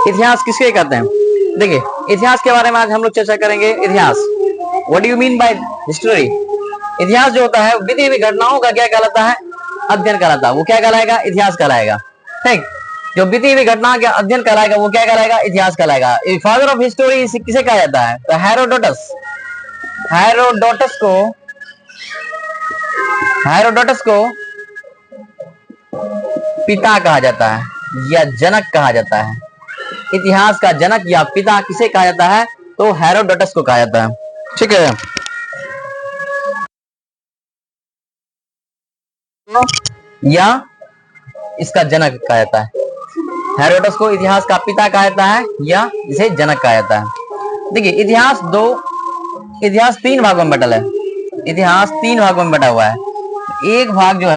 इतिहास किसके कहते हैं? देखिए, इतिहास के बारे में आज हम लोग चर्चा करेंगे। इतिहास, what do you mean by history? इतिहास जो होता है बीती हुई घटनाओं का क्या कहलाता है? अध्ययन कहलाता है। वो क्या कहलाएगा? इतिहास कहलाएगा। ठीक, जो बीती हुई घटना का अध्ययन कहलाएगा वो क्या कहलाएगा? इतिहास कहलाएगा। फादर ऑफ हिस्टोरी किसे कहा जाता है? तो हेरोडोटस। हेरोडोटस को पिता कहा जाता है या जनक कहा जाता है। इतिहास का जनक या पिता किसे कहा जाता है? तो हेरोडोटस को कहा जाता है। ठीक है, या इसका जनक कहा जाता है। हेरोडोटस को इतिहास का पिता कहा जाता है या इसे जनक कहा जाता है। देखिए, इतिहास 3 भागों में बटल है। इतिहास 3 भागों में बटा हुआ है। एक भाग जो है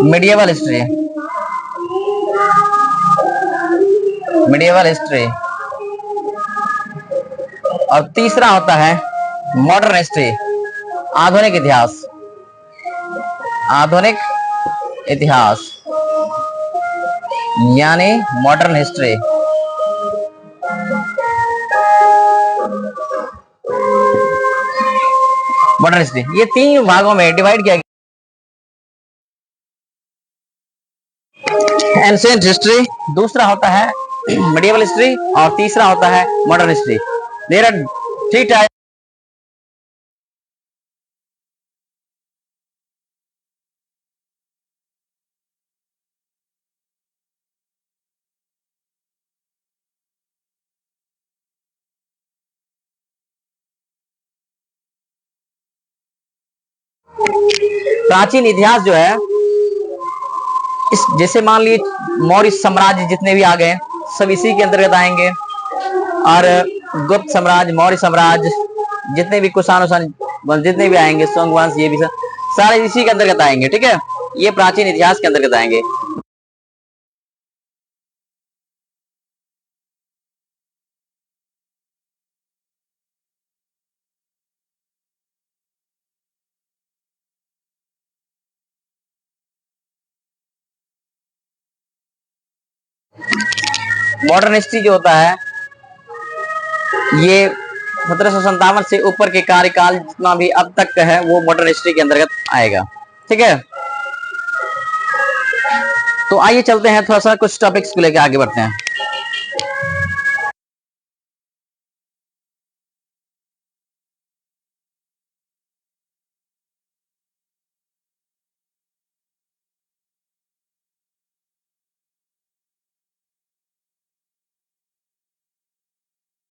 मिडियवल हिस्ट्री। और तीसरा होता है मॉडर्न हिस्ट्री, आधुनिक इतिहास। यानी मॉडर्न हिस्ट्री। ये 3 भागों में डिवाइड किया गया। एंशिएंट हिस्ट्री, दूसरा होता है मिडियवल हिस्ट्री और तीसरा होता है modern history. There are 3 type. प्राचीन इतिहास जो है, इस जैसे मान लीजिए मौर्य साम्राज्य जितने भी आ गए सब इसी के अंतर्गत आएंगे। और गुप्त साम्राज्य, मौर्य साम्राज्य, जितने भी कुषाण जितने भी आएंगे, सोंग वंश, ये भी सारे इसी के अंतर्गत आएंगे। ठीक है, ये प्राचीन इतिहास के अंतर्गत आएंगे। मॉडर्न हिस्ट्री जो होता है ये 1757 से ऊपर के कार्यकाल जितना भी अब तक का है वो मॉडर्न हिस्ट्री के अंतर्गत आएगा। ठीक है, तो आइए चलते हैं, थोड़ा सा कुछ टॉपिक्स को लेकर आगे बढ़ते हैं।